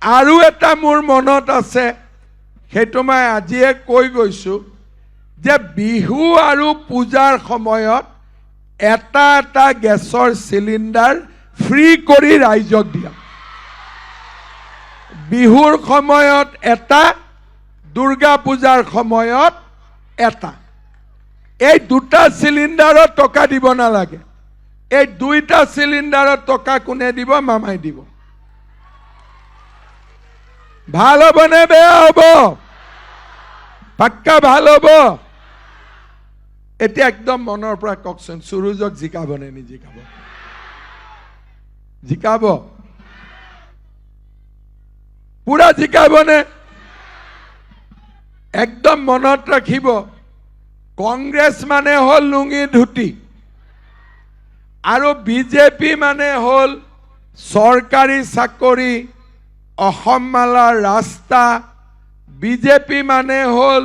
আৰু এটা মোৰ মনত আছে, সেইটো মই আজিয়ে কৈ গৈছোঁ যে বিহু আৰু পূজাৰ সময়ত এটা এটা গেছৰ চিলিণ্ডাৰ ফ্ৰী কৰি ৰাইজক দিয়া। বিহুৰ সময়ত এটা, দুৰ্গা পূজাৰ সময়ত এটা। এই দুটা চিলিণ্ডাৰত টকা দিব নালাগে। এই দুইটা চিলিণ্ডাৰত টকা কোনে দিব? মামাই দিব। ভাল হ'ব নে বেয়া হ'ব? পাক্কা ভাল হ'ব? এতিয়া একদম মনৰ পৰা কওকচোন, সুৰুজক জিকাব নে নিজিকাব? জিকাব? পুৰা জিকাবনে? একদম মনত ৰাখিব, কংগ্ৰেছ মানে হ'ল লুঙি ধুতি আৰু বিজেপি মানে হ'ল চৰকাৰী চাকৰি, অসম মালাৰ ৰাস্তা। বিজেপি মানে হ'ল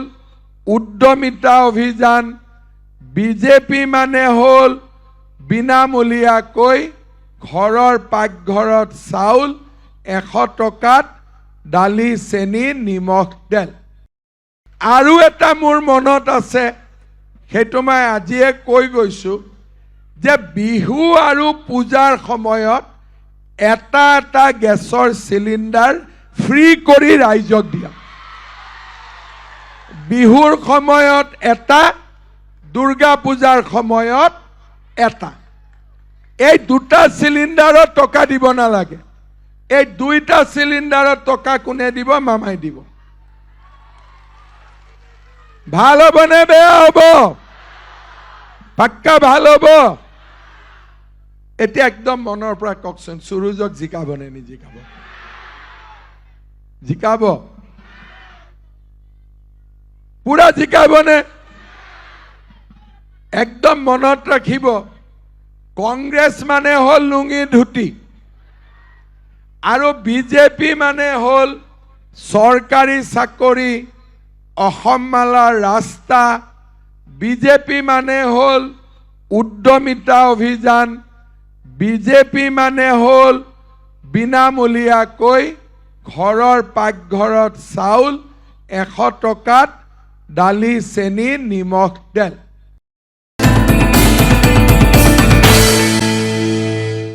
উদ্যমিতা অভিযান। বিজেপি মানে হ'ল বিনামূলীয়াকৈ ঘৰৰ পাকঘৰত চাউল 100 টকাত দালি, চেনি, নিমখ, তেল। আৰু এটা মোৰ মনত আছে, সেইটো মই আজিয়ে কৈ গৈছোঁ যে বিহু আৰু পূজাৰ সময়ত এটা এটা গেছৰ চিলিণ্ডাৰ ফ্ৰী কৰি ৰাইজক দিয়া। বিহুৰ সময়ত এটা, দুৰ্গা পূজাৰ সময়ত এটা। এই দুটা চিলিণ্ডাৰত টকা দিব নালাগে। এই দুইটা চিলিণ্ডাৰত টকা কোনে দিব? মামাই দিব। ভাল হ'ব নে বেয়া হ'ব? পাক্কা ভাল হ'ব? এতিয়া একদম মনৰ পৰা কওকচোন, সুৰুজক জিকাব নে নিজিকাব? জিকাব? পুৰা জিকাবনে? একদম মনত ৰাখিব, কংগ্ৰেছ মানে হ'ল লুঙি ধুতি আৰু বিজেপি মানে হ'ল চৰকাৰী চাকৰি, অসম মালাৰ ৰাস্তা। বিজেপি মানে হ'ল উদ্যমিতা অভিযান। বিজেপি মানে হ'ল বিনামূলীয়াকৈ ঘৰৰ পাকঘৰত চাউল 100 টকাত দালি, চেনি, নিমখ, তেল।